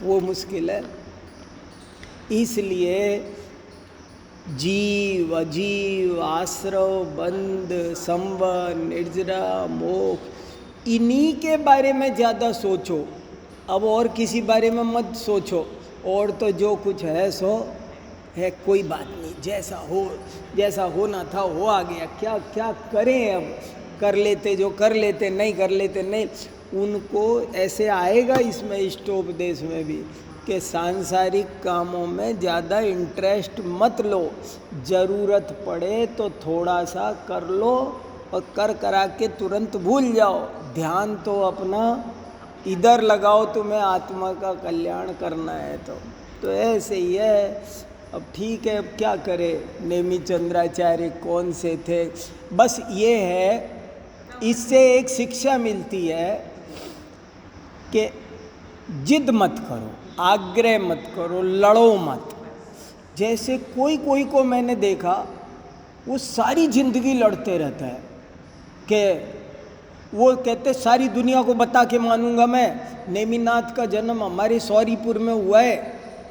वो मुश्किल है। इसलिए जीव अजीव, आश्रव, बंध, संवर, निर्जरा, मोक्ष, इन्हीं के बारे में ज़्यादा सोचो। अब और किसी बारे में मत सोचो। और तो जो कुछ है सो है, कोई बात नहीं, जैसा होना था हो आ गया। क्या क्या करें अब, कर लेते जो कर लेते, नहीं कर लेते नहीं। उनको ऐसे आएगा इसमें इष्टोपदेश में भी कि सांसारिक कामों में ज़्यादा इंटरेस्ट मत लो, ज़रूरत पड़े तो थोड़ा सा कर लो और कर करा के तुरंत भूल जाओ। ध्यान तो अपना इधर लगाओ, तुम्हें आत्मा का कल्याण करना है तो ऐसे ही है। अब ठीक है, अब क्या करें। नेमी चंद्राचार्य कौन से थे, बस ये है, इससे एक शिक्षा मिलती है कि जिद मत करो, आग्रह मत करो, लड़ो मत। जैसे कोई कोई को मैंने देखा, वो सारी जिंदगी लड़ते रहता है कि वो कहते सारी दुनिया को बता के मानूंगा मैं, नेमिनाथ का जन्म हमारे सौरीपुर में हुआ है,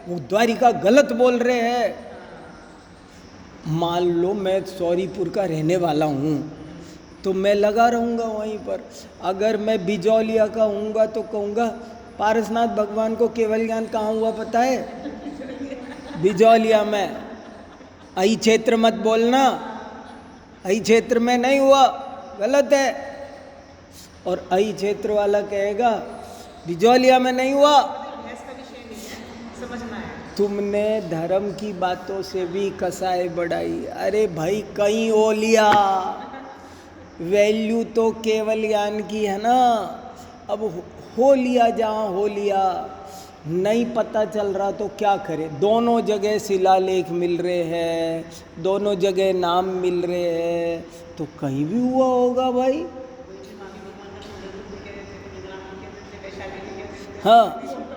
वो द्वारिका गलत बोल रहे हैं। मान लो मैं सौरीपुर का रहने वाला हूँ तो मैं लगा रहूँगा वहीं पर। अगर मैं बिजौलिया का हूँगा तो कहूँगा पारसनाथ भगवान को केवल ज्ञान कहाँ हुआ पता है? बिजौलिया में। अई क्षेत्र मत बोलना, अई क्षेत्र में नहीं हुआ, गलत है। और अई क्षेत्र वाला कहेगा बिजौलिया में नहीं हुआ। तुमने धर्म की बातों से भी कसाई बढ़ाई। अरे भाई कहीं हो लिया, वैल्यू तो केवल ज्ञान की है ना। अब हो लिया, जहाँ हो लिया, नहीं पता चल रहा तो क्या करें। दोनों जगह शिलालेख मिल रहे हैं, दोनों जगह नाम मिल रहे हैं, तो कहीं भी हुआ होगा भाई। हाँ,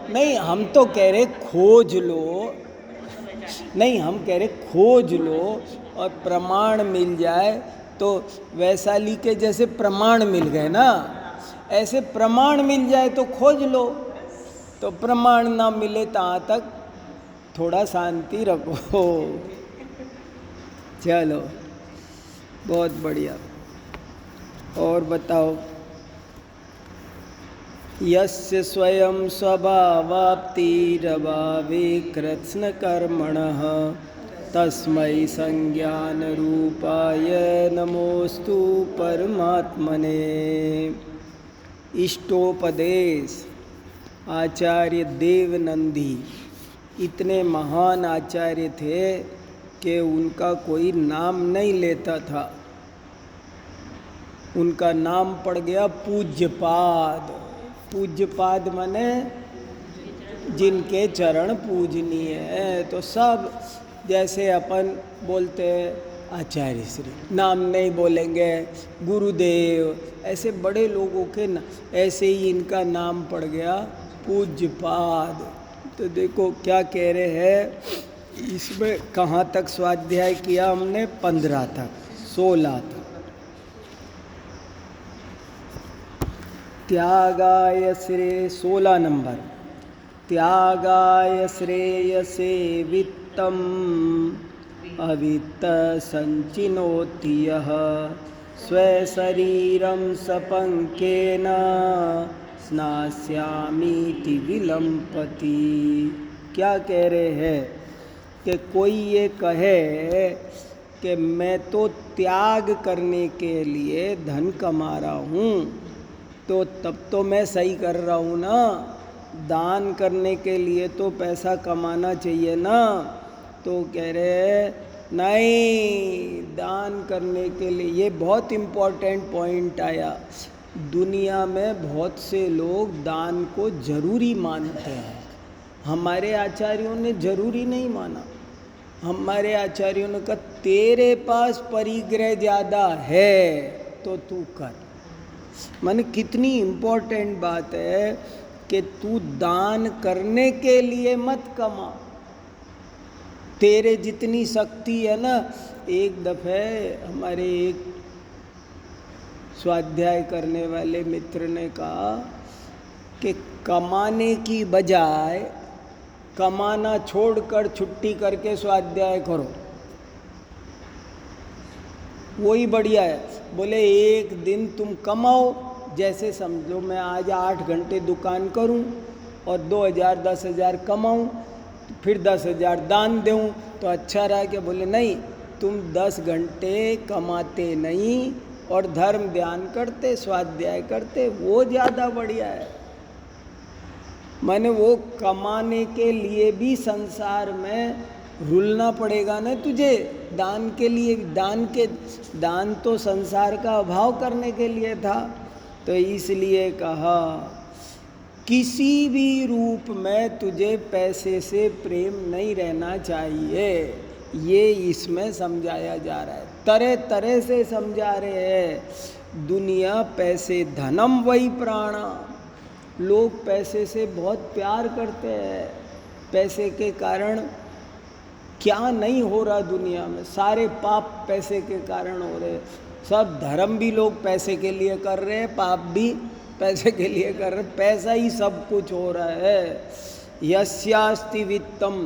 नहीं हम तो कह रहे खोज लो, नहीं हम कह रहे खोज लो और प्रमाण मिल जाए तो वैशाली के जैसे प्रमाण मिल गए ना, ऐसे प्रमाण मिल जाए तो खोज लो। तो प्रमाण ना मिले तहाँ तक थोड़ा शांति रखो। चलो बहुत बढ़िया। और बताओ। यस्य स्वयं स्वभावाप्तिरभावे कृत्स्न कर्मणः तस्मै संज्ञान रूपाय नमोस्तु परमात्मने। इष्टोपदेश आचार्य देवनंदी इतने महान आचार्य थे कि उनका कोई नाम नहीं लेता था। उनका नाम पड़ गया पूज्यपाद। पूज्यपाद माने जिनके चरण पूजनीय है। तो सब जैसे अपन बोलते हैं आचार्य श्री, नाम नहीं बोलेंगे, गुरुदेव, ऐसे बड़े लोगों के ऐसे ही इनका नाम पड़ गया पूज्यपाद। तो देखो क्या कह रहे हैं इसमें, कहाँ तक स्वाध्याय किया हमने? 15 तक, 16 तक। त्यागाय श्रेय, 16 नंबर, त्यागाय श्रेयसे वित्तम अवित्त संचिनोति यः स्वशरीरं सपंकेन स्नास्यामीति विलंपति। क्या कह रहे हैं कि कोई ये कहे कि मैं तो त्याग करने के लिए धन कमा रहा हूँ, तो तब तो मैं सही कर रहा हूँ ना। दान करने के लिए तो पैसा कमाना चाहिए ना। तो कह रहे नहीं, दान करने के लिए, ये बहुत इम्पोर्टेंट पॉइंट आया। दुनिया में बहुत से लोग दान को जरूरी मानते हैं। हमारे आचार्यों ने जरूरी नहीं माना। हमारे आचार्यों ने कहा तेरे पास परिग्रह ज़्यादा है तो तू कर। माने कितनी इम्पोर्टेंट बात है कि तू दान करने के लिए मत कमा। तेरे जितनी शक्ति है ना। एक दफ़े हमारे एक स्वाध्याय करने वाले मित्र ने कहा कि कमाने की बजाय कमाना छोड़कर छुट्टी करके स्वाध्याय करो, वही बढ़िया है। बोले एक दिन तुम कमाओ, जैसे समझो मैं आज 8 घंटे दुकान करूं और 2000 10,000 कमाऊं, फिर 10,000 दान दूं तो अच्छा रहा। क्या बोले नहीं, तुम 10 घंटे कमाते नहीं और धर्म ध्यान करते, स्वाध्याय करते, वो ज़्यादा बढ़िया है। मैंने वो कमाने के लिए भी संसार में रुलना पड़ेगा ना तुझे, दान के लिए। दान तो संसार का अभाव करने के लिए था। तो इसलिए कहा किसी भी रूप में तुझे पैसे से प्रेम नहीं रहना चाहिए, ये इसमें समझाया जा रहा है। तरह तरह से समझा रहे हैं। दुनिया पैसे, धनम वही प्राणा। लोग पैसे से बहुत प्यार करते हैं, पैसे के कारण क्या नहीं हो रहा दुनिया में, सारे पाप पैसे के कारण हो रहे। सब धर्म भी लोग पैसे के लिए कर रहे हैं, पाप भी पैसे के लिए कर रहे हैं, पैसा ही सब कुछ हो रहा है। यस्यास्ति वित्तम,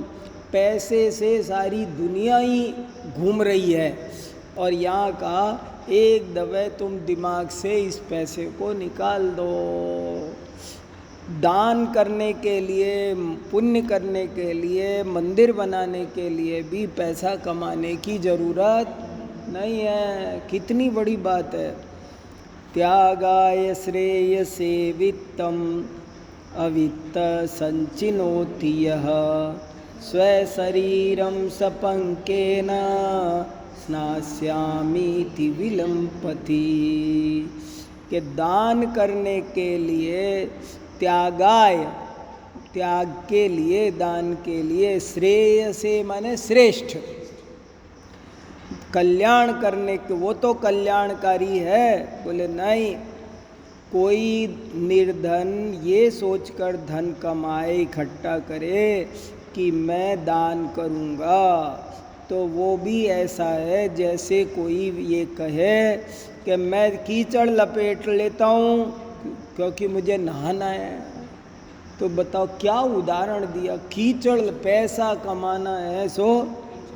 पैसे से सारी दुनिया ही घूम रही है। और यहाँ का एक दफे तुम दिमाग से इस पैसे को निकाल दो। दान करने के लिए, पुण्य करने के लिए, मंदिर बनाने के लिए भी पैसा कमाने की ज़रूरत नहीं है। कितनी बड़ी बात है। त्यागाय श्रेयसे वित्तम अवित्त संचिनोति यः स्वशरीरं सपंकेन स्नास्यामीति विलंपति। कि दान करने के लिए, त्यागाय, त्याग के लिए, दान के लिए, श्रेय से माने श्रेष्ठ, कल्याण करने के, वो तो कल्याणकारी है। बोले नहीं, कोई निर्धन ये सोचकर धन कमाए, इकट्ठा करे कि मैं दान करूँगा, तो वो भी ऐसा है जैसे कोई ये कहे कि मैं कीचड़ लपेट लेता हूँ क्योंकि मुझे नहाना है। तो बताओ क्या उदाहरण दिया। कीचड़, पैसा कमाना है सो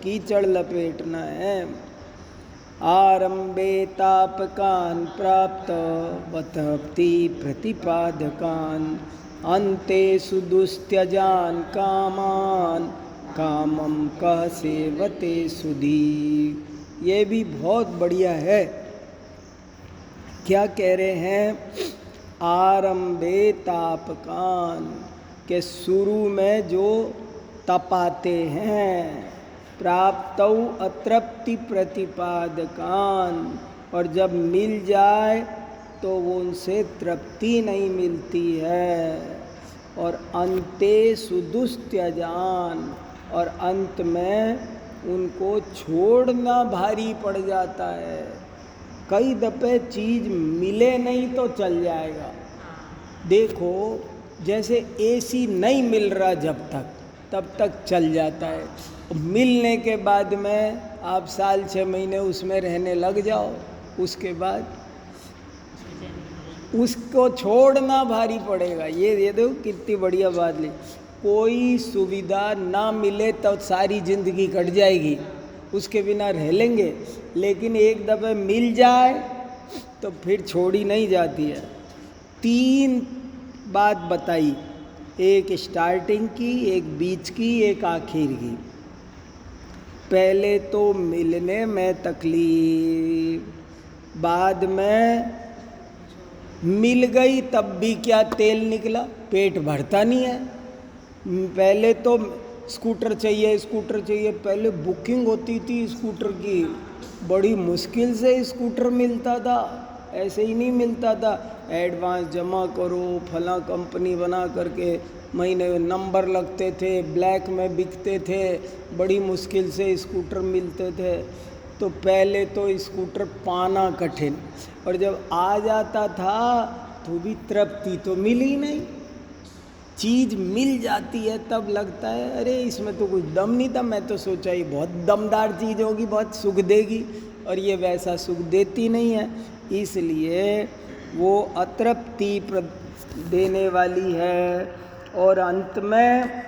कीचड़ लपेटना है। आरंभे तापकान प्राप्त वतप्ति प्रतिपादकान अन्ते सुदुस्त्यजान कामान कामम कह सेवते सुधी। ये भी बहुत बढ़िया है। क्या कह रहे हैं? आरंभे तापकान, के शुरू में जो तपाते हैं, प्राप्तौ अतृप्ति प्रतिपादकान, और जब मिल जाए तो वो उनसे तृप्ति नहीं मिलती है। और अंते सुदुस्त्यजान, और अंत में उनको छोड़ना भारी पड़ जाता है। कई दफ़े चीज़ मिले नहीं तो चल जाएगा। देखो जैसे एसी नहीं मिल रहा जब तक, तब तक चल जाता है। मिलने के बाद में आप साल 6 महीने उसमें रहने लग जाओ, उसके बाद उसको छोड़ना भारी पड़ेगा। ये देखो कितनी बढ़िया बात ली। कोई सुविधा ना मिले तो सारी ज़िंदगी कट जाएगी, उसके बिना रह लेंगे, लेकिन एक दफ़े मिल जाए तो फिर छोड़ी नहीं जाती है। 3 बात बताई, एक स्टार्टिंग की, एक बीच की, एक आखिर की। पहले तो मिलने में तकलीफ, बाद में मिल गई तब भी क्या तेल निकला, पेट भरता नहीं है। पहले तो स्कूटर चाहिए, स्कूटर चाहिए, पहले बुकिंग होती थी स्कूटर की, बड़ी मुश्किल से स्कूटर मिलता था, ऐसे ही नहीं मिलता था। एडवांस जमा करो, फला कंपनी बना करके महीने में नंबर लगते थे, ब्लैक में बिकते थे, बड़ी मुश्किल से स्कूटर मिलते थे। तो पहले तो स्कूटर पाना कठिन, और जब आ जाता था तो भी तृप्ति तो मिली नहीं। चीज़ मिल जाती है तब लगता है अरे इसमें तो कुछ दम नहीं था, मैं तो सोचा ही बहुत दमदार चीज़ होगी, बहुत सुख देगी, और ये वैसा सुख देती नहीं है। इसलिए वो अतृप्ति देने वाली है। और अंत में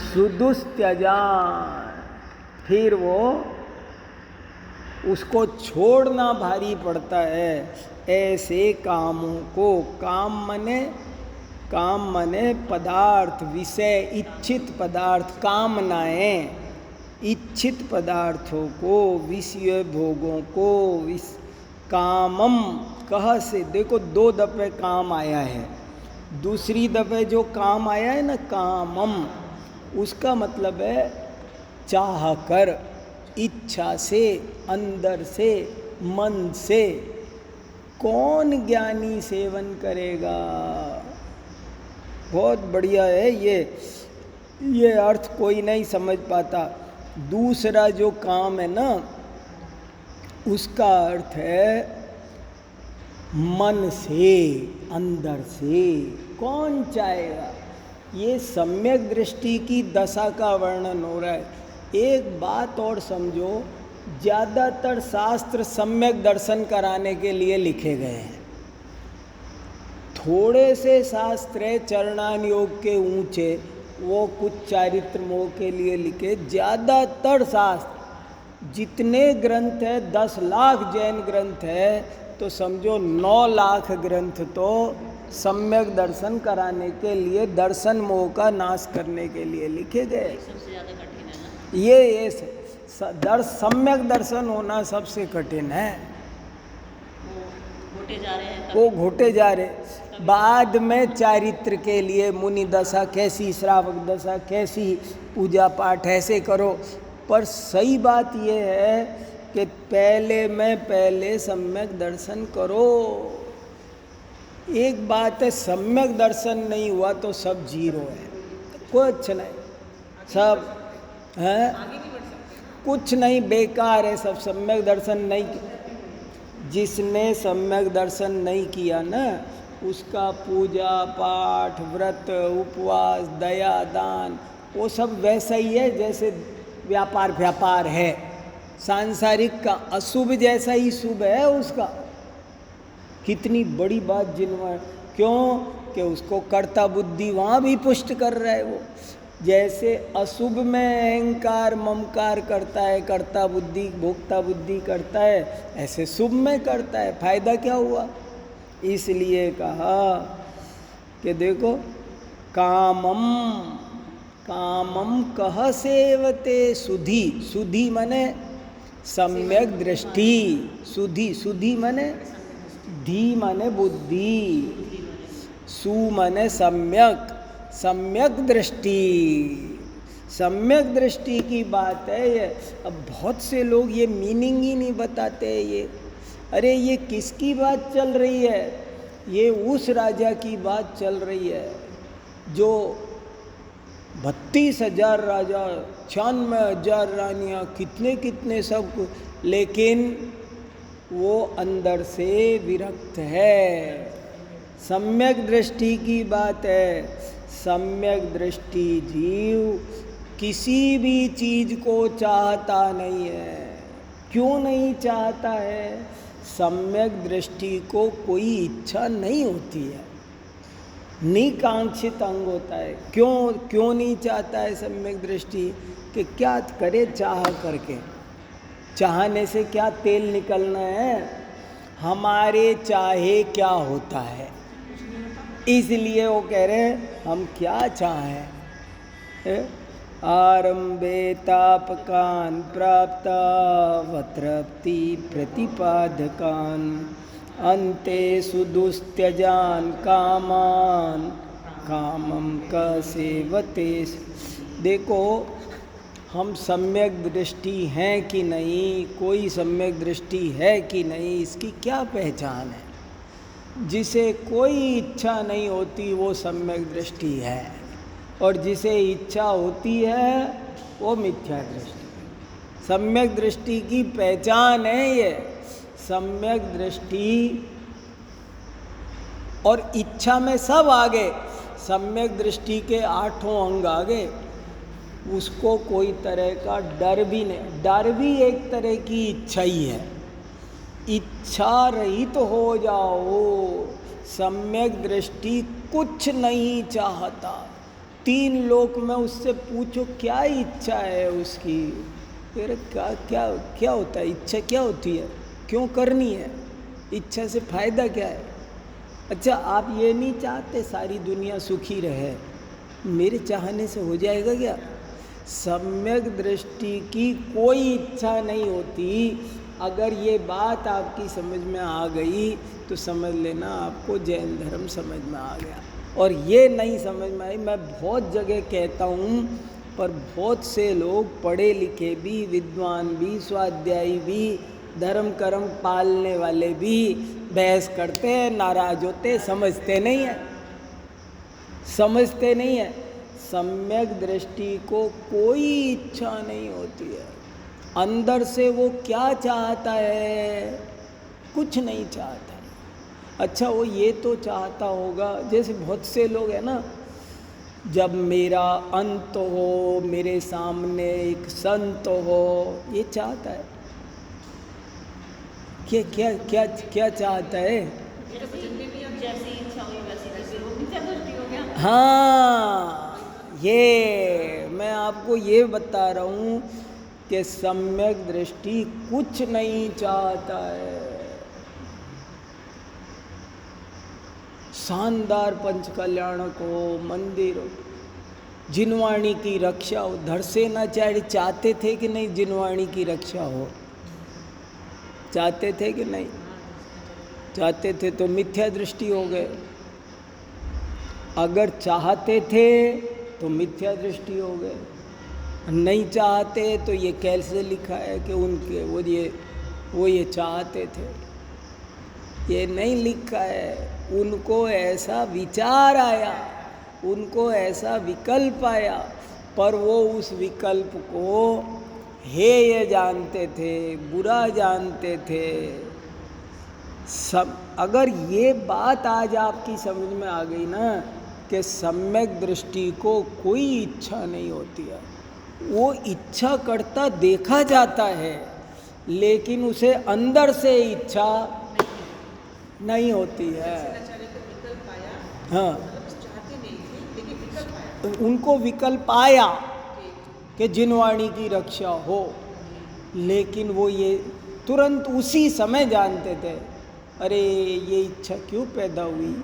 सुदुस्त्यजान, फिर वो उसको छोड़ना भारी पड़ता है। ऐसे कामों को, काम मने पदार्थ, विषय, इच्छित पदार्थ, कामनाएं, इच्छित पदार्थों को, विषय भोगों को, कामम कह से, देखो 2 दफे काम आया है, दूसरी दफे जो काम आया है ना कामम, उसका मतलब है चाह कर, इच्छा से, अंदर से, मन से। कौन ज्ञानी सेवन करेगा? बहुत बढ़िया है ये अर्थ कोई नहीं समझ पाता। दूसरा जो काम है ना, उसका अर्थ है मन से, अंदर से। कौन चाहेगा? ये सम्यक दृष्टि की दशा का वर्णन हो रहा है। एक बात और समझो, ज़्यादातर शास्त्र सम्यक दर्शन कराने के लिए लिखे गए हैं। थोड़े से शास्त्र है चरणान योग के ऊंचे, वो कुछ चारित्र मोह के लिए लिखे। ज़्यादातर शास्त्र, जितने ग्रंथ है, 10 लाख जैन ग्रंथ है, तो समझो 9 लाख ग्रंथ तो सम्यक दर्शन कराने के लिए, दर्शन मोह का नाश करने के लिए लिखे गए। सबसे ज़्यादा कठिन है ना ये सम्यक दर्शन होना सबसे कठिन है। वो घोटे जा रहे हैं, वो घोटे जा रहे। बाद में चारित्र के लिए मुनि दशा कैसी, श्रावक दशा कैसी, पूजा पाठ ऐसे करो। पर सही बात ये है कि पहले सम्यक दर्शन करो। एक बात है, सम्यक दर्शन नहीं हुआ तो सब जीरो है, कुछ नहीं, सब है, कुछ नहीं, बेकार है सब। सम्यक दर्शन नहीं, जिसने सम्यक दर्शन नहीं किया ना, उसका पूजा पाठ, व्रत, उपवास, दया, दान, वो सब वैसा ही है जैसे व्यापार है। सांसारिक का अशुभ जैसा ही शुभ है उसका। कितनी बड़ी बात जिनवा, क्यों कि उसको कर्ता बुद्धि वहाँ भी पुष्ट कर रहा है। वो जैसे अशुभ में अहंकार ममकार करता है, कर्ता बुद्धि भोक्ता बुद्धि करता है, ऐसे शुभ में करता है। फायदा क्या हुआ? इसलिए कहा कि देखो, कामम कह सेवते सुधि, सुधि मने सम्यक दृष्टि, सुधि मने धी मने बुद्धि, सु मने सम्यक दृष्टि। सम्यक दृष्टि की बात है ये। अब बहुत से लोग ये मीनिंग ही नहीं बताते। ये अरे ये किसकी बात चल रही है? ये उस राजा की बात चल रही है जो 32,000 राजा, 96,000 रानियाँ, कितने सब कुछ, लेकिन वो अंदर से विरक्त है। सम्यक दृष्टि की बात है। सम्यक दृष्टि जीव किसी भी चीज को चाहता नहीं है। क्यों नहीं चाहता है? सम्यक दृष्टि को कोई इच्छा नहीं होती है, निकांक्षित अंग होता है। क्यों नहीं चाहता है सम्यक दृष्टि? कि क्या करे चाह करके, चाहने से क्या तेल निकलना है? हमारे चाहे क्या होता है, इसलिए वो कह रहे हैं हम क्या चाहें। आरंभे तापकान प्राप्ता वतृप्ति प्रतिपादकान अन्ते सुदुस्त्यजान कामान कामम क सेवते। देखो, हम सम्यक दृष्टि हैं कि नहीं, कोई सम्यक दृष्टि है कि नहीं, इसकी क्या पहचान है? जिसे कोई इच्छा नहीं होती वो सम्यक दृष्टि है, और जिसे इच्छा होती है वो मिथ्या दृष्टि है। सम्यक दृष्टि की पहचान है ये। सम्यक दृष्टि और इच्छा में सब आगे। सम्यक दृष्टि के 8 अंग आगे। उसको कोई तरह का डर भी नहीं। डर भी एक तरह की इच्छा ही है। इच्छा रहित हो जाओ, सम्यक दृष्टि कुछ नहीं चाहता। 3 लोक में उससे पूछो क्या इच्छा है उसकी, फिर क्या क्या क्या होता है, इच्छा क्या होती है, क्यों करनी है, इच्छा से फायदा क्या है। अच्छा, आप ये नहीं चाहते सारी दुनिया सुखी रहे, मेरे चाहने से हो जाएगा क्या? सम्यक दृष्टि की कोई इच्छा नहीं होती। अगर ये बात आपकी समझ में आ गई तो समझ लेना आपको जैन धर्म समझ में आ गया। और ये नहीं समझ में आई, मैं बहुत जगह कहता हूँ, पर बहुत से लोग पढ़े लिखे भी, विद्वान भी, स्वाध्यायी भी, धर्म कर्म पालने वाले भी बहस करते हैं, नाराज होते, समझते नहीं है, समझते नहीं है। सम्यक दृष्टि को कोई इच्छा नहीं होती है। अंदर से वो क्या चाहता है? कुछ नहीं चाहता है। अच्छा, वो ये तो चाहता होगा, जैसे बहुत से लोग हैं ना, जब मेरा अंत हो, मेरे सामने एक संत हो, ये चाहता है। क्या क्या क्या क्या चाहता है? जैसी इच्छा हुई वैसी वैसी वो मिथ्या दृष्टि हो गया। हाँ, ये मैं आपको ये बता रहा हूँ कि सम्यक दृष्टि कुछ नहीं चाहता है। शानदार पंच कल्याणक हो, मंदिर हो, जिनवाणी की रक्षा हो, धरसेनाचार्य चाहते थे कि नहीं जिनवाणी की रक्षा हो? चाहते थे कि नहीं? चाहते थे तो मिथ्या दृष्टि हो गए। अगर चाहते थे तो मिथ्या दृष्टि हो गए, नहीं चाहते तो ये कैसे लिखा है कि उनके वो ये चाहते थे, ये नहीं लिखा है। उनको ऐसा विचार आया, उनको ऐसा विकल्प आया, पर वो उस विकल्प को हेय जानते थे, बुरा जानते थे। सब अगर ये बात आज आपकी समझ में आ गई ना कि सम्यक दृष्टि को कोई इच्छा नहीं होती है, वो इच्छा करता देखा जाता है, लेकिन उसे अंदर से इच्छा नहीं होती है। हाँ, उनको विकल्प आया कि जिनवाणी की रक्षा हो, लेकिन वो ये तुरंत उसी समय जानते थे, अरे ये इच्छा क्यों पैदा हुई,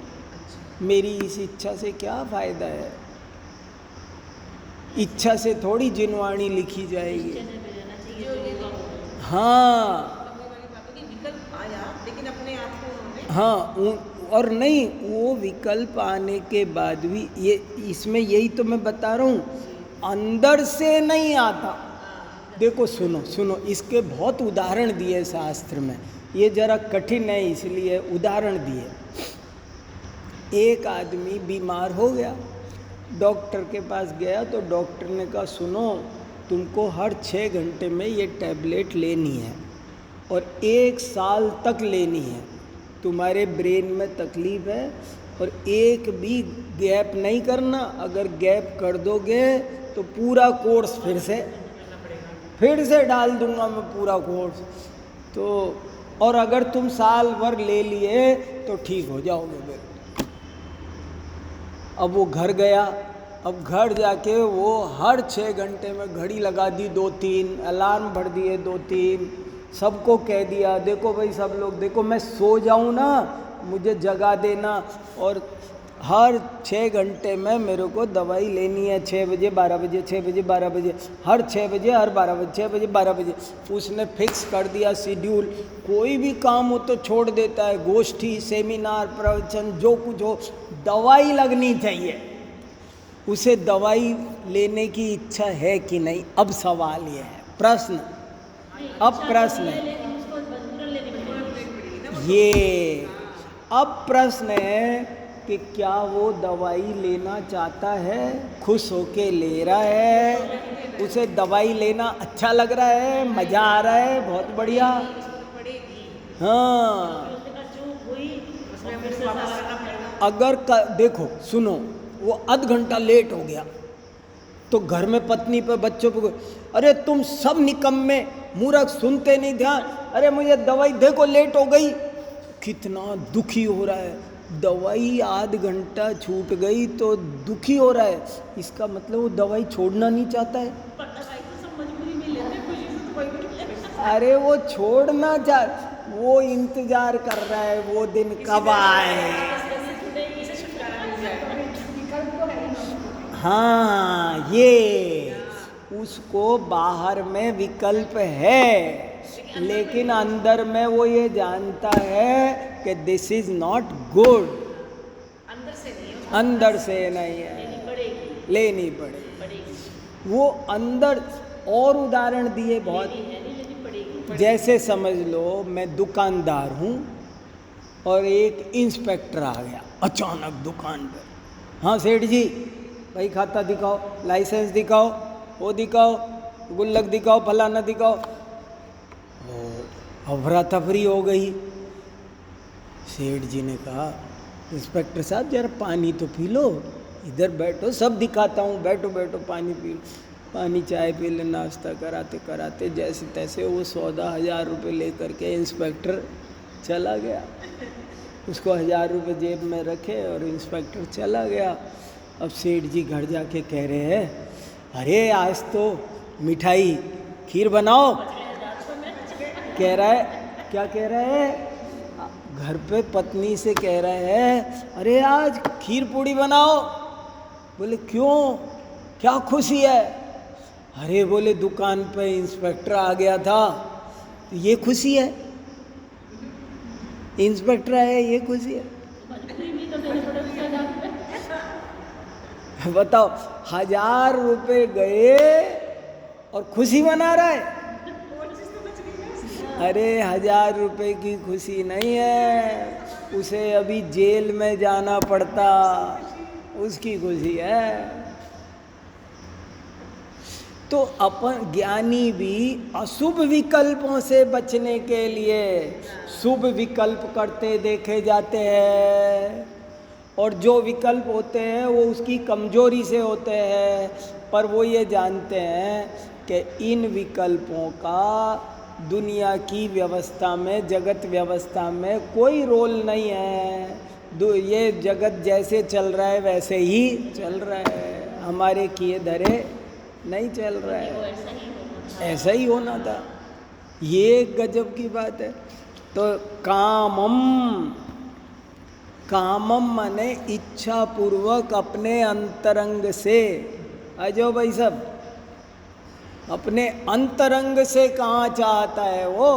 मेरी इस इच्छा से क्या फायदा है, इच्छा से थोड़ी जिनवाणी लिखी जाएगी। हाँ हाँ, और नहीं, वो विकल्प आने के बाद भी ये इसमें यही तो मैं बता रहा हूँ, अंदर से नहीं आता। देखो सुनो सुनो, इसके बहुत उदाहरण दिए शास्त्र में, ये जरा कठिन है इसलिए उदाहरण दिए। एक आदमी बीमार हो गया, डॉक्टर के पास गया तो डॉक्टर ने कहा सुनो, तुमको हर 6 घंटे में ये टैबलेट लेनी है और 1 साल तक लेनी है। तुम्हारे ब्रेन में तकलीफ है और एक भी गैप नहीं करना, अगर गैप कर दोगे तो पूरा कोर्स फिर से डाल दूंगा मैं पूरा कोर्स। तो और अगर तुम साल भर ले लिए तो ठीक हो जाओगे फिर। अब वो घर गया, अब घर जाके वो हर 6 घंटे में घड़ी लगा दी 2-3, अलार्म भर दिए 2-3, सबको कह दिया देखो भाई सब लोग देखो, मैं सो जाऊं ना मुझे जगा देना, और हर 6 घंटे में मेरे को दवाई लेनी है, 6 बजे 12 बजे, 6 बजे 12 बजे, हर 6 बजे हर 12 बजे, 6 बजे 12 बजे। उसने फिक्स कर दिया शेड्यूल, कोई भी काम हो तो छोड़ देता है, गोष्ठी सेमिनार प्रवचन जो कुछ हो, दवाई लगनी चाहिए। उसे दवाई लेने की इच्छा है कि नहीं, अब सवाल ये है, प्रश्न अब प्रश्न है ये, अब प्रश्न है कि क्या वो दवाई लेना चाहता है, खुश होके ले रहा है, उसे दवाई लेना अच्छा लग रहा है, मज़ा आ रहा है, बहुत बढ़िया। हाँ, अगर देखो सुनो, वो आध घंटा लेट हो गया तो घर में पत्नी पे बच्चों पे, अरे तुम सब निकम्मे मूर्ख, सुनते नहीं ध्यान, अरे मुझे दवाई देखो लेट हो गई, कितना दुखी हो रहा है, दवाई आध घंटा छूट गई तो दुखी हो रहा है, इसका मतलब वो दवाई छोड़ना नहीं चाहता है। पर दवाई तो सब मजबूरी में लेते हैं, खुशी से तो कोई भी नहीं लेता। अरे वो छोड़ना चाह, वो इंतजार कर रहा है वो दिन कब आए। इसे छुटकारा मिल जाएगा। हाँ, ये उसको बाहर में विकल्प है, लेकिन अंदर में वो ये जानता है कि दिस इज नॉट गुड। अंदर से नहीं है, अंदर से नहीं है, लेनी पड़ेगी, लेनी पड़ेगी। पड़ेगी। वो अंदर और उदाहरण दिए बहुत, लेनी है, नहीं लेनी पड़ेगी। जैसे समझ लो मैं दुकानदार हूँ और एक इंस्पेक्टर आ गया अचानक दुकान पर। हाँ सेठ जी, भाई खाता दिखाओ, लाइसेंस दिखाओ, वो दिखाओ, गुल्लक दिखाओ, फलाना दिखाओ। अफरा तफरी हो गई। सेठ जी ने कहा, इंस्पेक्टर साहब जरा पानी तो पी लो, इधर बैठो, सब दिखाता हूँ, बैठो बैठो पानी पी लो। पानी चाय पी ले, नाश्ता कराते कराते जैसे तैसे वो 14,000 रुपये लेकर के इंस्पेक्टर चला गया। उसको 1,000 रुपये जेब में रखे और इंस्पेक्टर चला गया। अब सेठ जी घर जाके कह रहे हैं, अरे आज तो मिठाई खीर बनाओ। कह रहा है, क्या कह रहा है, घर पे पत्नी से कह रहा है, अरे आज खीर पूड़ी बनाओ। बोले क्यों, क्या खुशी है? अरे बोले दुकान पे इंस्पेक्टर आ गया था, तो ये खुशी है, इंस्पेक्टर आया ये खुशी है। बताओ, 1,000 रुपये गए और खुशी मना रहा है। अरे 1,000 रुपये की खुशी नहीं है, उसे अभी जेल में जाना पड़ता, उसकी खुशी है। तो अपन ज्ञानी भी अशुभ विकल्पों से बचने के लिए शुभ विकल्प करते देखे जाते हैं, और जो विकल्प होते हैं वो उसकी कमजोरी से होते हैं, पर वो ये जानते हैं कि इन विकल्पों का दुनिया की व्यवस्था में, जगत व्यवस्था में कोई रोल नहीं है। ये जगत जैसे चल रहा है वैसे ही चल रहा है, हमारे किए धरे नहीं चल रहा है, ऐसा ही होना था। ये गजब की बात है। तो कामम, कामम माने इच्छा पूर्वक अपने अंतरंग से, आ जाओ भाई सब, अपने अंतरंग से कहाँ चाहता है वो,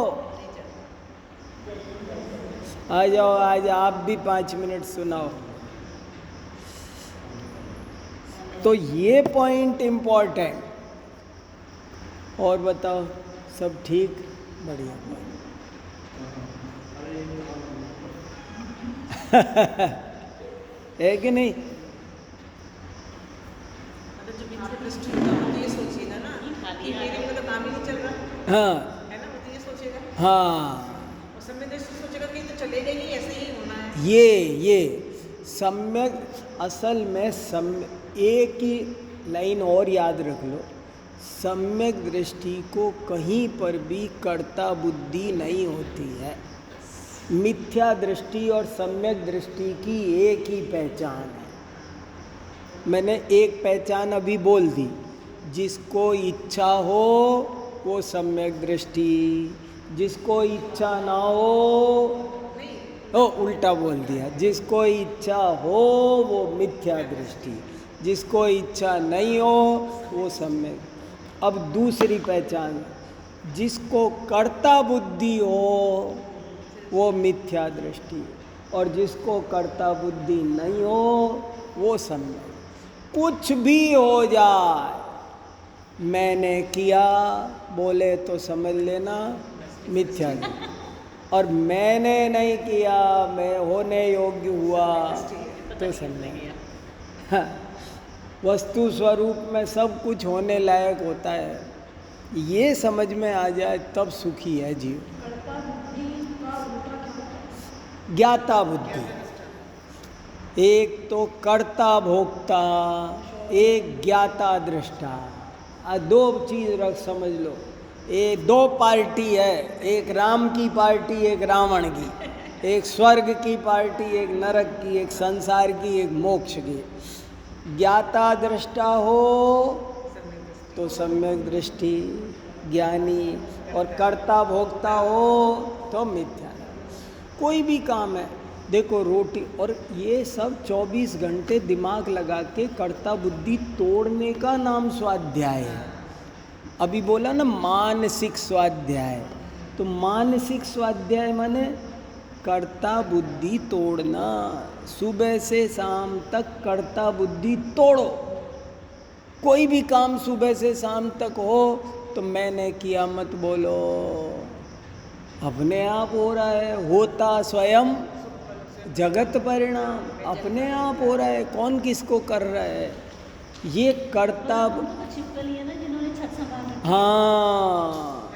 आ जाओ आज आप भी 5 मिनट सुनाओ। तो ये पॉइंट इम्पोर्टेंट। और बताओ सब ठीक, बढ़िया। है कि नहीं? मतलब जब इनसे दृष्टि होता है तो ये सोचिएगा ना कि मेरे में तो काम ही नहीं चल रहा हाँ है ना, वो तो ये सोचेगा। हाँ, और समय दृष्टि सोचेगा कि तो चलेगा ही, ऐसे ही होना है। ये सम्यक, असल में एक ही लाइन और याद रख लो, सम्यक दृष्टि को कहीं पर भी कर्ता बुद्धि नहीं होती है। मिथ्या दृष्टि और सम्यक दृष्टि की एक ही पहचान है। मैंने एक पहचान अभी बोल दी, जिसको इच्छा हो वो सम्यक दृष्टि, जिसको इच्छा ना हो, ओ उल्टा बोल दिया, जिसको इच्छा हो वो मिथ्या दृष्टि, जिसको इच्छा नहीं हो वो सम्यक। अब दूसरी पहचान, जिसको कर्ता बुद्धि हो वो मिथ्या दृष्टि, और जिसको कर्ता बुद्धि नहीं हो वो सम्यक। कुछ भी हो जाए, मैंने किया बोले तो समझ लेना मिथ्या दृष्टि, और मैंने नहीं किया, मैं होने योग्य हुआ तो समझ। हाँ, वस्तु स्वरूप में सब कुछ होने लायक होता है, ये समझ में आ जाए तब सुखी है जीव। ज्ञाता बुद्धि, एक तो कर्ता भोक्ता, एक ज्ञाता दृष्टा, दो चीज रख समझ लो। ये दो पार्टी है, एक राम की पार्टी, एक रावण की। एक स्वर्ग की पार्टी, एक नरक की, एक संसार की, एक मोक्ष की। ज्ञाता दृष्टा हो तो सम्यक दृष्टि ज्ञानी, और कर्ता भोक्ता हो तो मिथ्या। कोई भी काम है, देखो रोटी, और ये सब 24 घंटे दिमाग लगा के कर्ता बुद्धि तोड़ने का नाम स्वाध्याय है। अभी बोला ना मानसिक स्वाध्याय, तो मानसिक स्वाध्याय माने कर्ता बुद्धि तोड़ना। सुबह से शाम तक कर्ता बुद्धि तोड़ो। कोई भी काम सुबह से शाम तक हो तो मैंने किया मत बोलो, अपने आप हो रहा है, होता स्वयं जगत परिणाम, अपने आप हो रहा है, कौन किसको कर रहा है। ये कर्ता छिपकली है ना जिन्होंने छत संभाला। हाँ,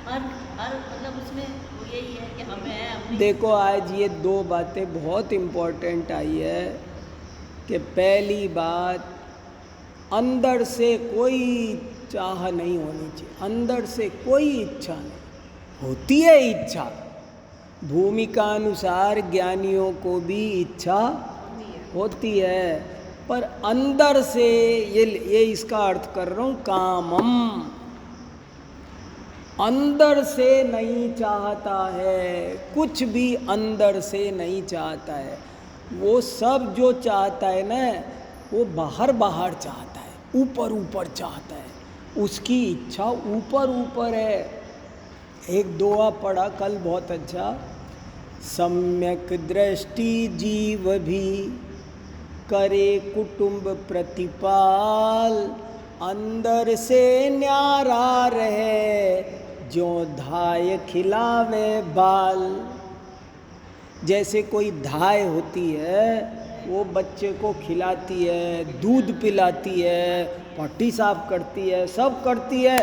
हर मतलब उसमें वो यही है कि हमें अपनी देखो आज ये दो बातें बहुत इम्पोर्टेंट आई है कि पहली बात, अंदर से कोई चाह नहीं होनी चाहिए, अंदर से कोई इच्छा नहीं होती है। इच्छा भूमिका अनुसार ज्ञानियों को भी इच्छा होती है, पर अंदर से ये इसका अर्थ कर रहा हूँ कामम, अंदर से नहीं चाहता है, कुछ भी अंदर से नहीं चाहता है। वो सब जो चाहता है ना, वो बाहर बाहर चाहता है, ऊपर ऊपर चाहता है, उसकी इच्छा ऊपर ऊपर है। एक दोहा पढ़ा कल बहुत अच्छा, सम्यक दृष्टि जीव भी करे कुटुंब प्रतिपाल, अंदर से न्यारा रहे जो धाय खिलावे बाल। जैसे कोई धाय होती है, वो बच्चे को खिलाती है, दूध पिलाती है, पट्टी साफ करती है, सब करती है,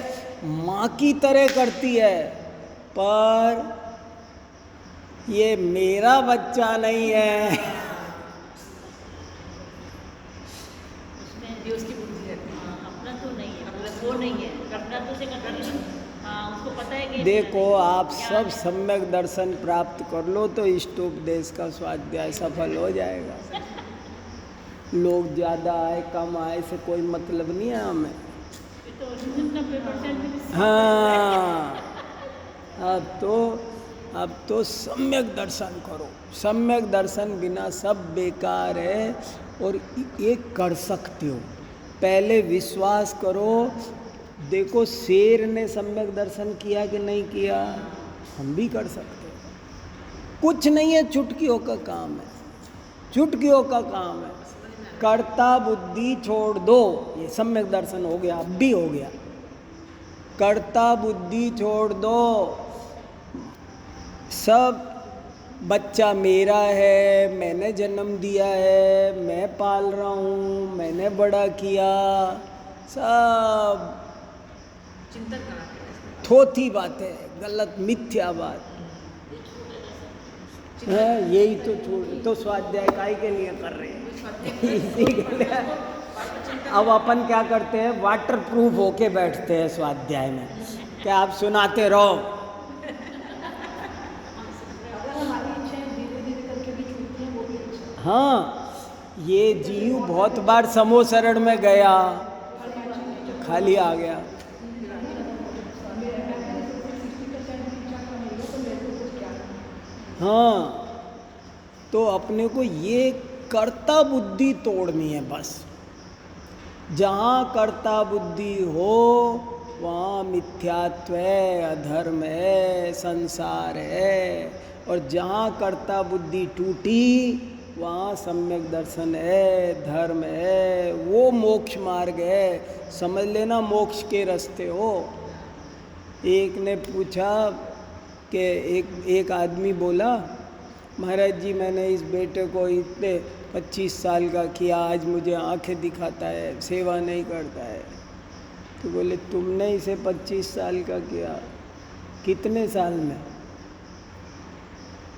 माँ की तरह करती है, पर ये मेरा बच्चा नहीं है। उसमें ये उसकी बुद्धि रहती है। हाँ, अपना तो नहीं है, वो नहीं है, करना तो से करना नहीं। हाँ, उसको पता है कि देखो आप क्या सब है। सम्यक दर्शन प्राप्त कर लो तो इष्टोपदेश का स्वाध्याय सफल हो जाएगा। लोग ज़्यादा आए कम आए से कोई मतलब नहीं है हमें। ये तो 90% भी हाँ, अब तो सम्यक दर्शन करो। सम्यक दर्शन बिना सब बेकार है, और ये कर सकते हो। पहले विश्वास करो। देखो शेर ने सम्यक दर्शन किया कि नहीं किया, हम भी कर सकते हैं। कुछ नहीं है, चुटकियों का काम है, चुटकियों का काम है। कर्ता बुद्धि छोड़ दो, ये सम्यक दर्शन हो गया, अब भी हो गया। कर्ता बुद्धि छोड़ दो, सब बच्चा मेरा है, मैंने जन्म दिया है, मैं पाल रहा हूँ, मैंने बड़ा किया, सब चिंतन करना चाहिए। थोथी बात है, गलत मिथ्या बात है। यही तो छोड़, तो स्वाध्याय काहे के लिए कर रहे हैं, इसी के लिए। अब अपन क्या करते हैं, वाटर प्रूफ होके बैठते हैं स्वाध्याय में, क्या आप सुनाते रहो। हाँ, ये जीव बहुत बार समोसरण में गया, खाली आ गया। हाँ, तो अपने को ये कर्ता बुद्धि तोड़नी है बस। जहाँ कर्ता बुद्धि हो वहाँ मिथ्यात्व है, अधर्म है, संसार है, और जहाँ कर्ता बुद्धि टूटी वहाँ सम्यक दर्शन है, धर्म है, वो मोक्ष मार्ग है। समझ लेना मोक्ष के रास्ते हो। एक ने पूछा कि एक आदमी बोला, महाराज जी मैंने इस बेटे को इतने 25 साल का किया, आज मुझे आंखें दिखाता है, सेवा नहीं करता है। तो बोले तुमने इसे 25 साल का किया, कितने साल में,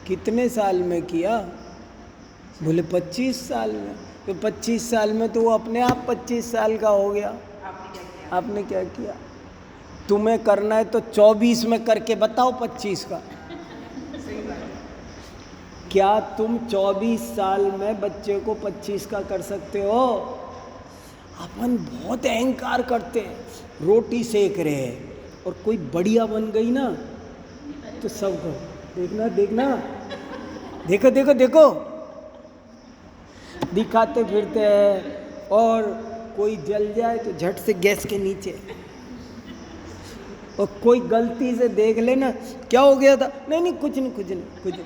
कितने साल में किया? बोले 25 साल में। तो 25 साल में तो वो अपने आप 25 साल का हो गया। आपने क्या किया? तुम्हें करना है तो 24 में करके बताओ 25 का। क्या तुम 24 साल में बच्चे को 25 का कर सकते हो? अपन बहुत अहंकार करते हैं, रोटी सेक रहे हैं और कोई बढ़िया बन गई ना तो सबको देखना देखना, देखो देखो देखो, दिखाते फिरते हैं। और कोई जल जाए तो झट से गैस के नीचे, और कोई गलती से देख लेना क्या हो गया था, नहीं नहीं कुछ नहीं कुछ नहीं कुछ नहीं,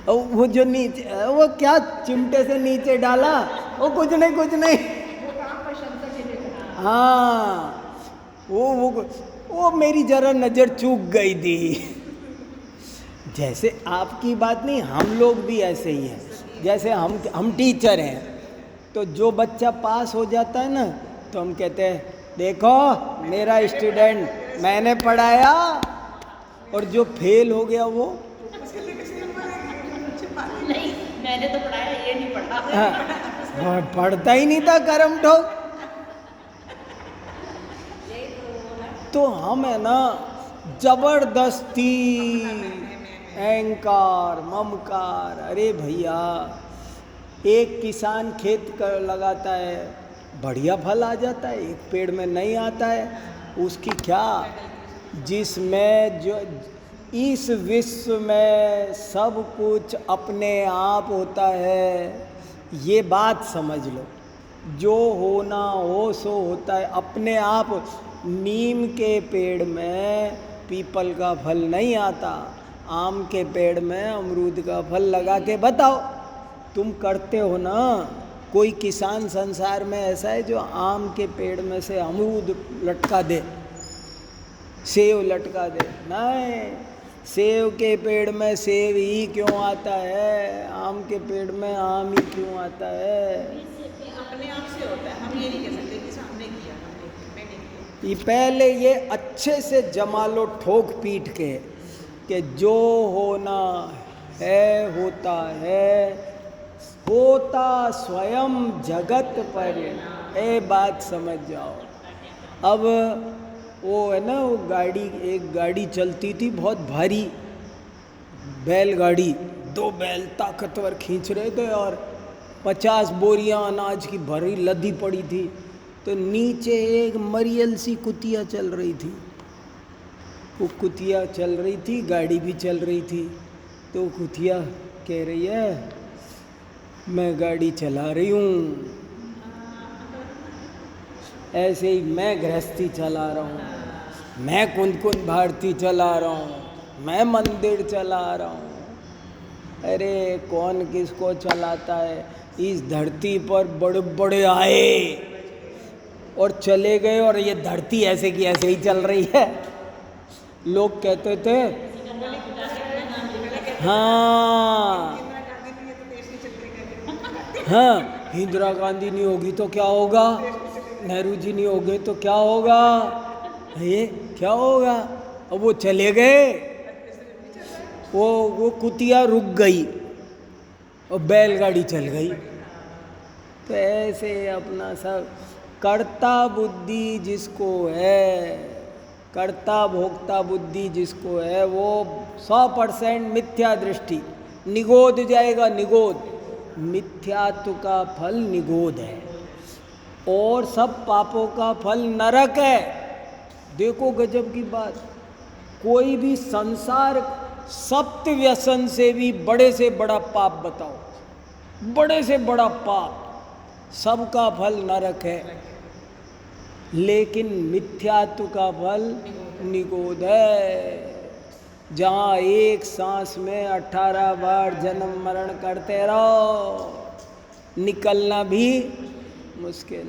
और वो जो नीचे वो क्या चिमटे से नीचे डाला, वो कुछ नहीं कुछ नहीं। हाँ वो मेरी जरा नज़र चूक गई थी। जैसे आपकी बात नहीं, हम लोग भी ऐसे ही हैं। जैसे हम टीचर हैं तो जो बच्चा पास हो जाता है ना तो हम कहते हैं देखो मेरा स्टूडेंट मैंने पढ़ाया, और जो फेल हो गया वो नहीं मैंने तो पढ़ाया, ये नहीं पढ़ा। हाँ, पढ़ता ही नहीं था करम ठोक। तो हम है ना जबरदस्ती अहंकार ममकार। अरे भैया, एक किसान खेत कर लगाता है, बढ़िया फल आ जाता है, एक पेड़ में नहीं आता है, उसकी क्या? जिसमें जो इस विश्व में सब कुछ अपने आप होता है, ये बात समझ लो। जो होना हो सो होता है अपने आप। नीम के पेड़ में पीपल का फल नहीं आता, आम के पेड़ में अमरूद का फल लगा के बताओ, तुम करते हो ना? कोई किसान संसार में ऐसा है जो आम के पेड़ में से अमरूद लटका दे, सेब लटका दे? नहीं। सेब के पेड़ में सेब ही क्यों आता है, आम के पेड़ में आम ही क्यों आता है? अपने आप से होता है, हम ये नहीं कह सकते कि सामने किया, मैंने किया। ये पहले ये अच्छे से जमा लो ठोक पीट के कि जो होना है होता है, होता स्वयं जगत पर। ये बात समझ जाओ। अब वो है ना, वो गाड़ी, एक गाड़ी चलती थी बहुत भारी बैलगाड़ी, 2 बैल ताकतवर खींच रहे थे और 50 बोरियां अनाज की भरी लदी पड़ी थी। तो नीचे एक मरियल सी कुतिया चल रही थी। वो कुतिया चल रही थी, गाड़ी भी चल रही थी। तो कुतिया कह रही है मैं गाड़ी चला रही हूँ, ऐसे ही मैं गृहस्थी चला रहा हूँ, मैं कुंद कुंद भारती चला रहा हूँ, मैं मंदिर चला रहा हूँ। अरे कौन किसको चलाता है? इस धरती पर बड़े बड़े आए और चले गए, और ये धरती ऐसे की ऐसे ही चल रही है। लोग कहते थे हाँ हाँ, इंदिरा गांधी नहीं होगी तो क्या होगा, नेहरू जी नहीं होगे तो क्या होगा, ये क्या होगा? अब वो चले गए, वो कुतिया रुक गई और बैलगाड़ी चल गई। तो ऐसे अपना सब कर्ता बुद्धि जिसको है, कर्ता भोक्ता बुद्धि जिसको है, वो 100% मिथ्या दृष्टि, निगोद जाएगा, निगोद। मिथ्यात्व का फल निगोद है, और सब पापों का फल नरक है। देखो गजब की बात, कोई भी संसार सप्त व्यसन से भी बड़े से बड़ा पाप बताओ, बड़े से बड़ा पाप, सबका फल नरक है, लेकिन मिथ्यात्व का फल निगोद है। जहाँ एक सांस में 18 बार जन्म मरण करते रहो, निकलना भी मुश्किल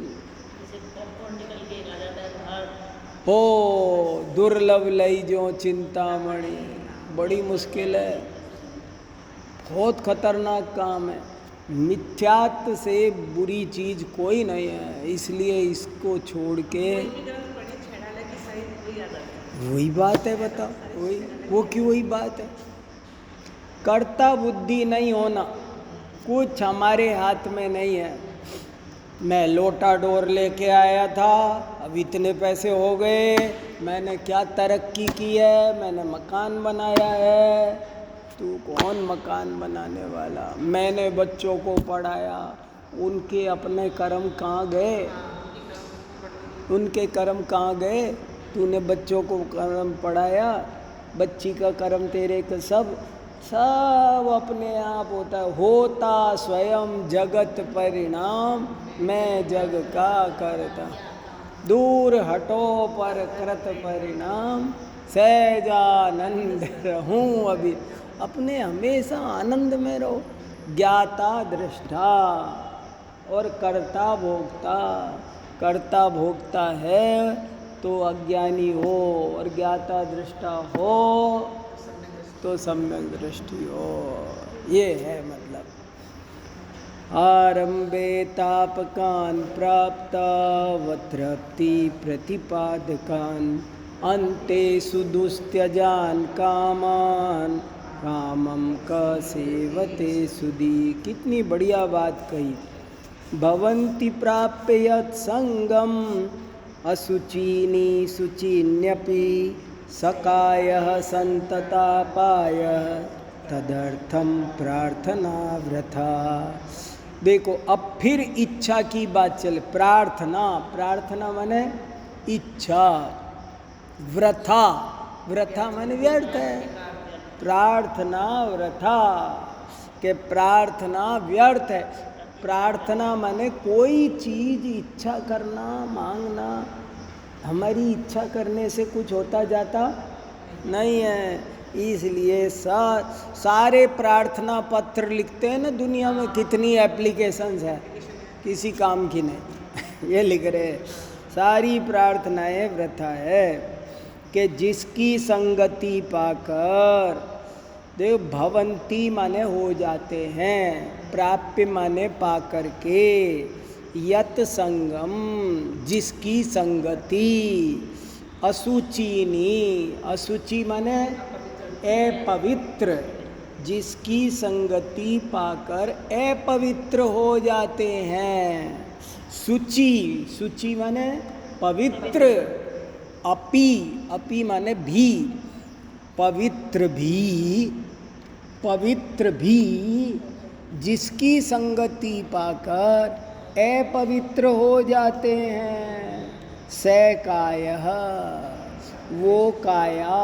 हो। दुर्लभ लई जो चिंतामणि, बड़ी मुश्किल है, बहुत खतरनाक काम है। मिथ्यात्व से बुरी चीज़ कोई नहीं है, इसलिए इसको छोड़ के वही बात है, बताओ वो क्यों वही बात है? कर्ता बुद्धि नहीं होना कुछ हमारे हाथ में नहीं है। मैं लोटा डोर लेके आया था, अब इतने पैसे हो गए, मैंने क्या तरक्की की है, मैंने मकान बनाया है, तू कौन मकान बनाने वाला? मैंने बच्चों को पढ़ाया, उनके अपने कर्म कहाँ गए? उनके कर्म कहाँ गए? तूने बच्चों को कर्म पढ़ाया, बच्ची का कर्म तेरे का सब अपने आप होता है। होता स्वयं जगत परिणाम, मैं जग का करता। दूर हटो पर कृत परिणाम, सहजानंद रहूं अभी। अपने हमेशा आनंद में रहो। ज्ञाता दृष्टा और कर्ता भोक्ता। कर्ता भोक्ता है तो अज्ञानी हो, और ज्ञाता दृष्टा हो तो सम्यक दृष्टि हो। ये है मतलब। आरंभे तापकान प्राप्त वतृप्ति प्रतिपादकान, अन्ते सुदुस्त्यजान कामान, कामम क सेवते सुधी। कितनी बढ़िया बात कही। भवन्ति प्राप्य यत् संगम, असुचीनि शुचिन्यपि, सकायः संततापायः, तदर्थम प्रार्थना व्रथा। देखो अब फिर इच्छा की बात चले। प्रार्थना माने इच्छा, व्रथा माने व्यर्थ है। प्रार्थना व्रथा के प्रार्थना व्यर्थ है। प्रार्थना माने कोई चीज इच्छा करना, मांगना। हमारी इच्छा करने से कुछ होता जाता नहीं है। इसलिए सारे प्रार्थना पत्र लिखते हैं ना दुनिया में, कितनी एप्लीकेशंस है, किसी काम की नहीं। ये लिख रहे सारी प्रार्थनाएं वृथा है। कि जिसकी संगति पाकर, देखो भवंती माने हो जाते हैं, प्राप्य माने पा करके, यत संगम जिसकी संगति, असुचीनी असुचि माने अपवित्र, जिसकी संगति पाकर अपवित्र हो जाते हैं। शुचि माने पवित्र, अपि माने भी, पवित्र भी जिसकी संगति पाकर अपवित्र हो जाते हैं। सकायः वो काया,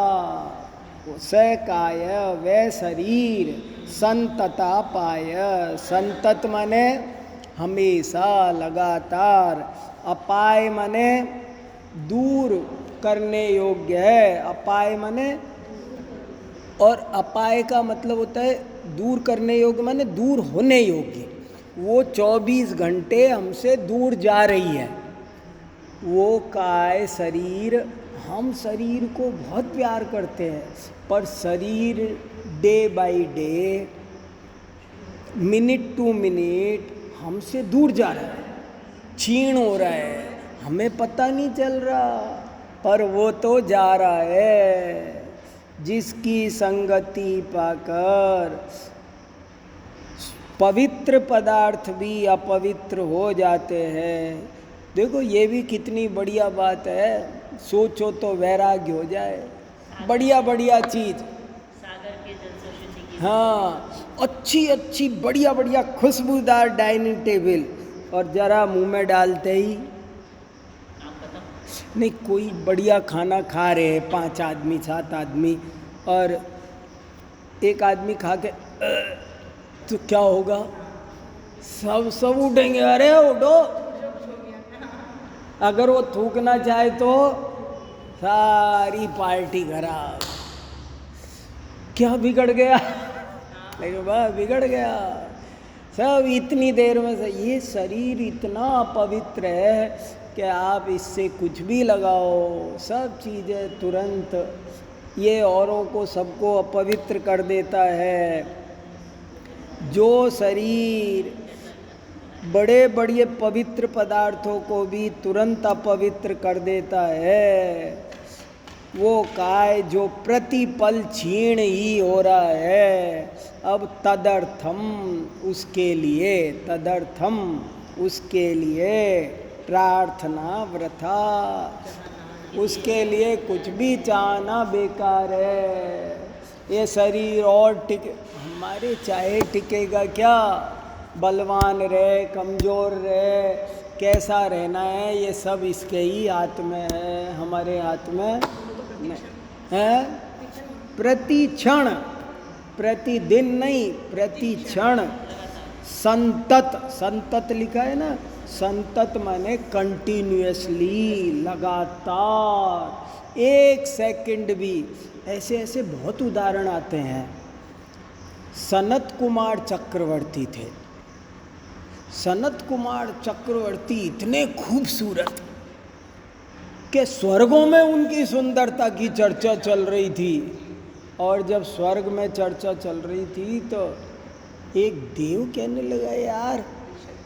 सकाय वह शरीर, संतता पाय, संतत माने हमेशा लगातार, अपाय माने दूर करने योग्य है। अपाय माने, और अपाय का मतलब होता है दूर करने योग्य माने दूर होने योग्य। वो 24 घंटे हमसे दूर जा रही है। वो काय शरीर, हम शरीर को बहुत प्यार करते हैं, पर शरीर day by day, minute to minute हमसे दूर जा रहा है, क्षीण हो रहा है। हमें पता नहीं चल रहा, पर वो तो जा रहा है। जिसकी संगति पाकर पवित्र पदार्थ भी अपवित्र हो जाते हैं। देखो ये भी कितनी बढ़िया बात है। सोचो तो वैराग्य हो जाए। बढ़िया बढ़िया चीज, सागर के जल से शुद्धि की। हाँ, अच्छी बढ़िया खुशबूदार डाइनिंग टेबल, और जरा मुंह में डालते ही नहीं, कोई बढ़िया खाना खा रहे हैं 5 आदमी 7 आदमी, और एक आदमी खा के तो क्या होगा? सब उठेंगे, अरे उठो। अगर वो थूकना चाहे तो सारी पार्टी खराब। क्या बिगड़ गया? लेकिन बस बिगड़ गया सब इतनी देर में से। ये शरीर इतना पवित्र है कि आप इससे कुछ भी लगाओ, सब चीज़ें तुरंत ये औरों को सबको अपवित्र कर देता है। जो शरीर बड़े बड़े पवित्र पदार्थों को भी तुरंत अपवित्र कर देता है, वो काय जो प्रतिपल क्षीण ही हो रहा है। अब तदर्थम उसके लिए प्रार्थना वृथा, उसके लिए कुछ भी चाहना बेकार है। ये शरीर और टिके, हमारे चाहे टिकेगा क्या, बलवान रहे कमज़ोर रहे, कैसा रहना है ये सब इसके ही हाथ में है, हमारे हाथ में नहीं है। प्रति क्षण, प्रतिदिन नहीं, प्रति क्षण संतत, संतत लिखा है ना, संतत माने कंटिन्यूअसली, लगातार, एक सेकंड भी। ऐसे ऐसे बहुत उदाहरण आते हैं। सनत कुमार चक्रवर्ती थे। सनत कुमार चक्रवर्ती इतने खूबसूरत कि स्वर्गों में उनकी सुंदरता की चर्चा चल रही थी। और जब स्वर्ग में चर्चा चल रही थी तो एक देव कहने लगा, यार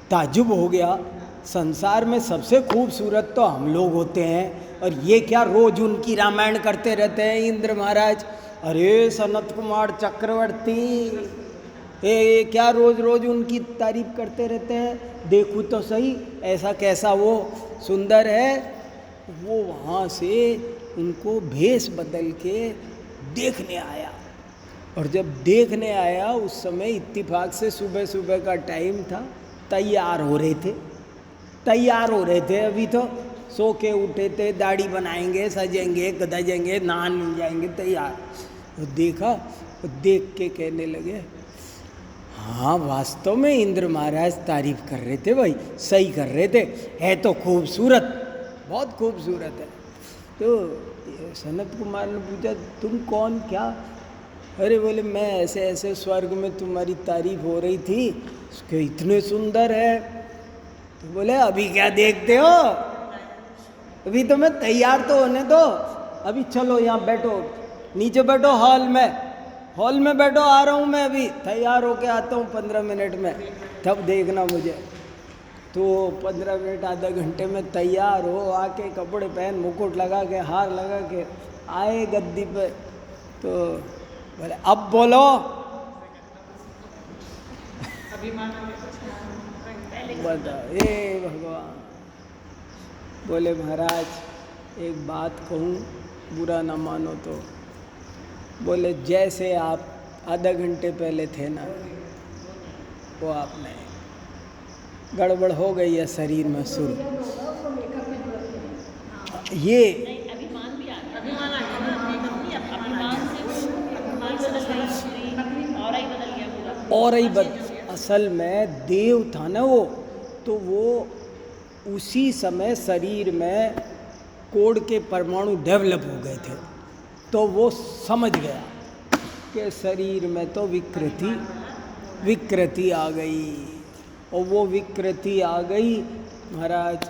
ताज्जुब हो गया, संसार में सबसे खूबसूरत तो हम लोग होते हैं और ये क्या रोज उनकी रामायण करते रहते हैं इंद्र महाराज। अरे सनत कुमार चक्रवर्ती, ये क्या रोज रोज उनकी तारीफ करते रहते हैं, देखूँ तो सही ऐसा कैसा वो सुंदर है। वो वहाँ से उनको भेष बदल के देखने आया। और जब देखने आया उस समय इत्तिफाक से सुबह सुबह का टाइम था, तैयार हो रहे थे अभी तो सो के उठे थे, दाढ़ी बनाएंगे, सजेंगे, गदजेंगे, नहाने जाएंगे, तैयार। वो देखा, वो देख के कहने लगे, हाँ वास्तव में इंद्र महाराज तारीफ कर रहे थे भाई, सही कर रहे थे, है तो खूबसूरत, बहुत खूबसूरत है। तो सनत कुमार ने पूछा, तुम कौन, क्या? अरे बोले, मैं ऐसे ऐसे स्वर्ग में तुम्हारी तारीफ हो रही थी, उसके इतने सुंदर है। तो बोले, अभी क्या देखते हो, अभी तो मैं तैयार तो होने दो, अभी चलो यहाँ बैठो, नीचे बैठो हॉल में बैठो, आ रहा हूँ मैं, अभी तैयार होके आता हूँ 15 मिनट में, तब देखना मुझे। तो 15 मिनट आधा घंटे में तैयार हो, आके कपड़े पहन, मुकुट लगा के, हार लगा के आए गद्दी पे। तो बोले, अब बोलो। बताओ, हे भगवान। बोले, महाराज एक बात कहूँ, बुरा ना मानो तो। बोले, जैसे आप आधा घंटे पहले थे ना, वो आप नहीं, गड़बड़ हो गई है शरीर में शुरू। ये अभिमान भी आ गया, अभिमान आ गया, अभिमान से और ही बदल गया पूरा, और ही असल में देव था ना वो, तो वो उसी समय शरीर में कोड के परमाणु डेवलप हो गए थे। तो वो समझ गया कि शरीर में तो विकृति आ गई, और वो विकृति आ गई महाराज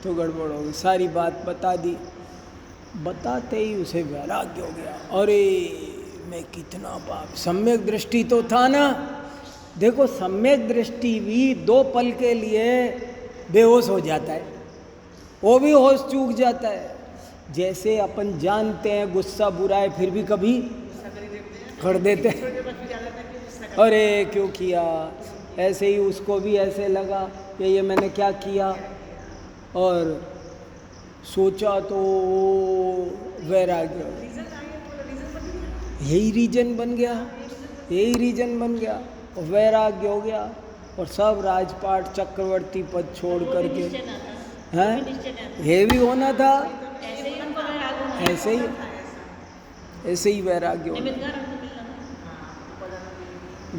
तो गड़बड़ हो गई। सारी बात बता दी, बताते ही उसे वैराग्य हो गया। अरे मैं कितना पाप, सम्यक दृष्टि तो था ना। देखो सम्यक दृष्टि भी 2 पल के लिए बेहोश हो जाता है, वो भी होश चूक जाता है। जैसे अपन जानते हैं गुस्सा बुरा है, फिर भी कभी कर देते हैं, अरे क्यों किया। ऐसे ही उसको भी ऐसे लगा कि ये मैंने क्या किया, और सोचा तो वैराग्य, यही रीजन बन गया, और वैराग्य हो गया। और सब राजपाट चक्रवर्ती पद छोड़ करके, हैं, ये भी होना था, ऐसे ही वैराग्य हो गया।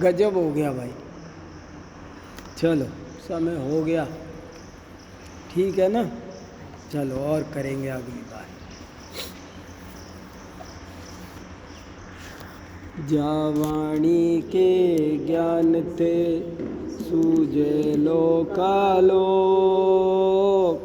गजब हो गया भाई। चलो समय हो गया, ठीक है ना, चलो और करेंगे अगली बार। जावाणी के ज्ञान ते सूझे लोकालो।